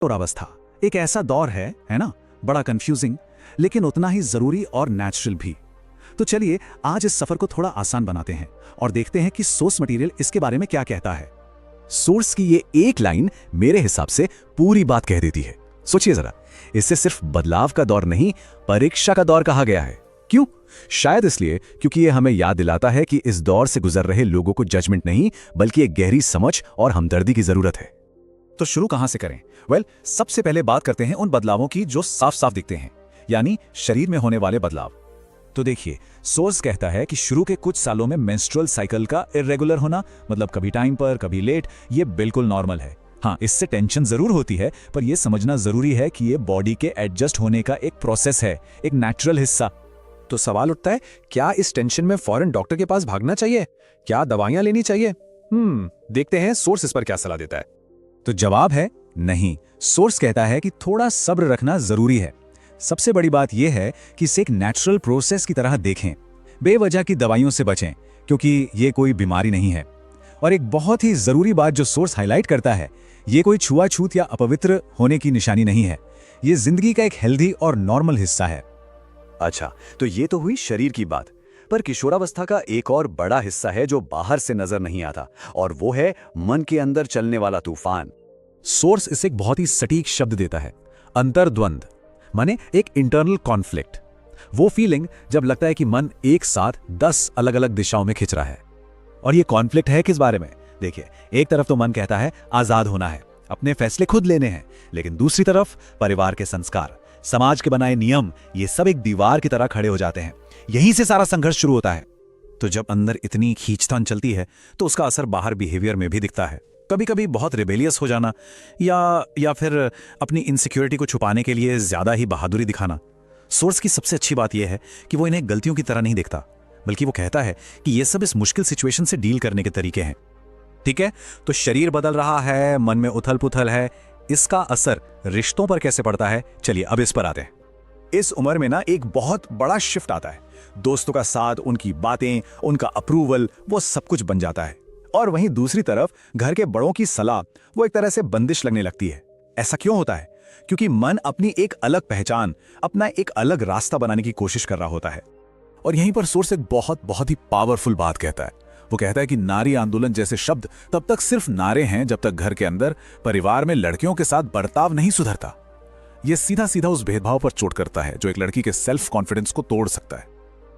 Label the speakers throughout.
Speaker 1: किशोरावस्था एक ऐसा दौर है ना, बड़ा कंफ्यूजिंग लेकिन उतना ही जरूरी और नेचुरल भी। तो चलिए आज इस सफर को थोड़ा आसान बनाते हैं और देखते हैं कि सोर्स मटेरियल इसके बारे में क्या कहता है।
Speaker 2: सोर्स की ये एक लाइन मेरे हिसाब से पूरी बात कह देती है। सोचिए जरा, इससे सिर्फ बदलाव का दौर नहीं, परीक्षा का दौर कहा गया है। क्यों? शायद इसलिए क्योंकि ये हमें याद दिलाता है कि इस दौर से गुजर रहे लोगों को जजमेंट नहीं बल्कि एक गहरी समझ और हमदर्दी की जरूरत है।
Speaker 1: तो शुरू कहां से करें? सबसे पहले बात करते हैं उन बदलावों की जो साफ साफ दिखते हैं, यानी शरीर में होने वाले बदलाव। तो देखिए, सोर्स कहता है कि शुरू के कुछ सालों में मेंस्ट्रुअल साइकिल का इरेगुलर होना, मतलब कभी टाइम पर कभी लेट, ये बिल्कुल नॉर्मल है। हाँ, इससे टेंशन जरूर होती है, पर यह समझना जरूरी है कि ये बॉडी के एडजस्ट होने का एक प्रोसेस है, एक नेचुरल हिस्सा।
Speaker 2: तो सवाल उठता है, क्या इस टेंशन में फौरन डॉक्टर के पास भागना चाहिए? क्या दवाइयां लेनी चाहिए? देखते हैं सोर्स इस पर क्या सलाह देता है।
Speaker 1: तो जवाब है नहीं। सोर्स कहता है कि थोड़ा सब्र रखना जरूरी है। सबसे बड़ी बात यह है कि इसे एक नेचुरल प्रोसेस की तरह देखें, बेवजह की दवाइयों से बचें, क्योंकि ये कोई बीमारी नहीं है। और एक बहुत ही जरूरी बात जो सोर्स हाईलाइट करता है, ये कोई छुआछूत या अपवित्र होने की निशानी नहीं है। ये जिंदगी का एक हेल्दी और नॉर्मल हिस्सा है।
Speaker 2: अच्छा, तो ये तो हुई शरीर की बात, पर किशोरावस्था का एक और बड़ा हिस्सा है जो बाहर से नजर नहीं आता, और वो है मन के अंदर चलने वाला तूफान।
Speaker 1: सोर्स इसे एक बहुत ही सटीक शब्द देता है, अंतर्द्वंद, माने एक इंटरनल कॉन्फ्लिक्ट। वो फीलिंग जब लगता है कि मन एक साथ 10 अलग अलग दिशाओं में खिंच रहा है। और ये कॉन्फ्लिक्ट है किस बारे में? देखिए, एक तरफ तो मन कहता है आजाद होना है, अपने फैसले खुद लेने हैं, लेकिन दूसरी तरफ परिवार के संस्कार, समाज के बनाए नियम, ये सब एक दीवार की तरह खड़े हो जाते हैं। यहीं से सारा संघर्ष शुरू होता है। तो जब अंदर इतनी खींचतान चलती है तो उसका असर बाहर बिहेवियर में भी दिखता है। कभी कभी बहुत रिबेलियस हो जाना, या फिर अपनी इनसिक्योरिटी को छुपाने के लिए ज्यादा ही बहादुरी दिखाना। सोर्स की सबसे अच्छी बात यह है कि वो इन्हें गलतियों की तरह नहीं देखता, बल्कि वो कहता है कि ये सब इस मुश्किल सिचुएशन से डील करने के तरीके हैं। ठीक है, तो शरीर बदल रहा है, मन में उथल पुथल है, इसका असर रिश्तों पर कैसे पड़ता है? चलिए अब इस पर आते हैं। इस उम्र में ना एक बहुत बड़ा शिफ्ट आता है। दोस्तों का साथ, उनकी बातें, उनका अप्रूवल, वो सब कुछ बन जाता है। और वहीं दूसरी तरफ घर के बड़ों की सलाह, वो एक तरह से बंदिश लगने लगती है। ऐसा क्यों होता है? क्योंकि मन अपनी एक अलग पहचान, अपना एक अलग रास्ता बनाने की कोशिश कर रहा होता है। और यहीं पर सोर्स एक बहुत ही पावरफुल बात कहता है। वो कहता है कि नारी आंदोलन जैसे शब्द तब तक सिर्फ नारे हैं जब तक घर के अंदर, परिवार में लड़कियों के साथ बर्ताव नहीं सुधरता। यह सीधा सीधा उस भेदभाव पर चोट करता है जो एक लड़की के सेल्फ कॉन्फिडेंस को तोड़ सकता है।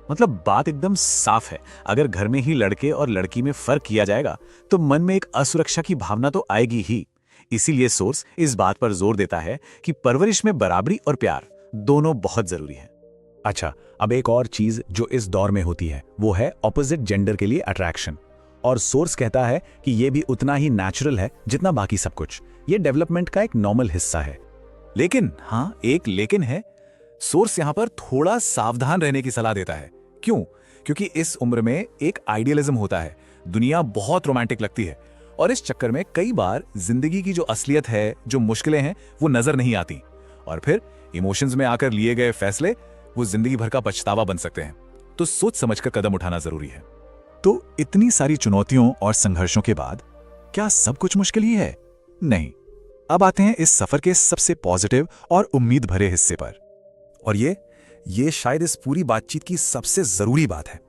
Speaker 1: मतलब बात एकदम साफ है, अगर घर में ही लड़के और लड़की में फर्क किया जाएगा तो मन में एक असुरक्षा की भावना तो आएगी ही। इसीलिए सोर्स इस बात पर जोर देता है कि परवरिश में बराबरी और प्यार दोनों बहुत जरूरी है। अच्छा, अब एक और चीज जो इस दौर में होती है वो है ऑपोजिट जेंडर के लिए अट्रैक्शन। और सोर्स कहता है कि यह भी उतना ही नेचुरल है जितना बाकी सब कुछ। यह डेवलपमेंट का एक नॉर्मल हिस्सा है। लेकिन हाँ, एक लेकिन है। सोर्स यहां पर थोड़ा सावधान रहने की सलाह देता है। क्यों? क्योंकि इस उम्र में एक आइडियलिज्म होता है, दुनिया बहुत रोमांटिक लगती है, और इस चक्कर में कई बार जिंदगी की जो असलियत है, जो मुश्किलें हैं, वो नजर नहीं आती, और फिर इमोशंस में आकर लिए गए फैसले वो जिंदगी भर का पछतावा बन सकते हैं। तो सोच समझकर कदम उठाना जरूरी है। तो इतनी सारी चुनौतियों और संघर्षों के बाद क्या सब कुछ मुश्किल ही है? नहीं। अब आते हैं इस सफर के सबसे पॉजिटिव और उम्मीद भरे हिस्से पर। और ये शायद इस पूरी बातचीत की सबसे जरूरी बात है।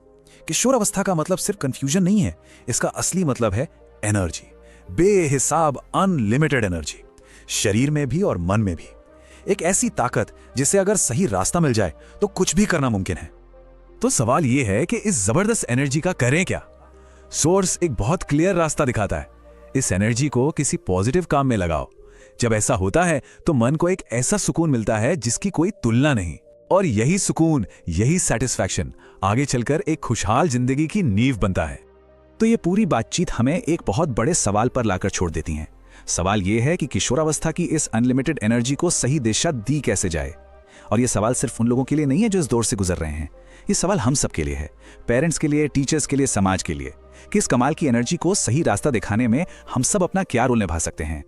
Speaker 1: किशोरावस्था का मतलब सिर्फ कंफ्यूजन नहीं है, इसका असली मतलब है एनर्जी, बेहिसाब अनलिमिटेड एनर्जी, शरीर में भी और मन में भी। एक ऐसी ताकत जिसे अगर सही रास्ता मिल जाए तो कुछ भी करना मुमकिन है। तो सवाल यह है कि इस जबरदस्त एनर्जी का करें क्या? सोर्स एक बहुत क्लियर रास्ता दिखाता है। इस एनर्जी को किसी पॉजिटिव काम में लगाओ। जब ऐसा होता है तो मन को एक ऐसा सुकून मिलता है जिसकी कोई तुलना नहीं, और यही सुकून, यही सेटिस्फैक्शन आगे चलकर एक खुशहाल जिंदगी की नींव बनता है। तो ये पूरी बातचीत हमें एक बहुत बड़े सवाल पर लाकर छोड़ देती है। सवाल यह है कि किशोरावस्था की इस अनलिमिटेड एनर्जी को सही दिशा दी कैसे जाए। और यह सवाल सिर्फ उन लोगों के लिए नहीं है जो इस दौर से गुजर रहे हैं, ये सवाल हम सब के लिए है, पेरेंट्स के लिए, टीचर्स के लिए, समाज के लिए, कि इस कमाल की एनर्जी को सही रास्ता दिखाने में हम सब अपना क्या रोल निभा सकते हैं।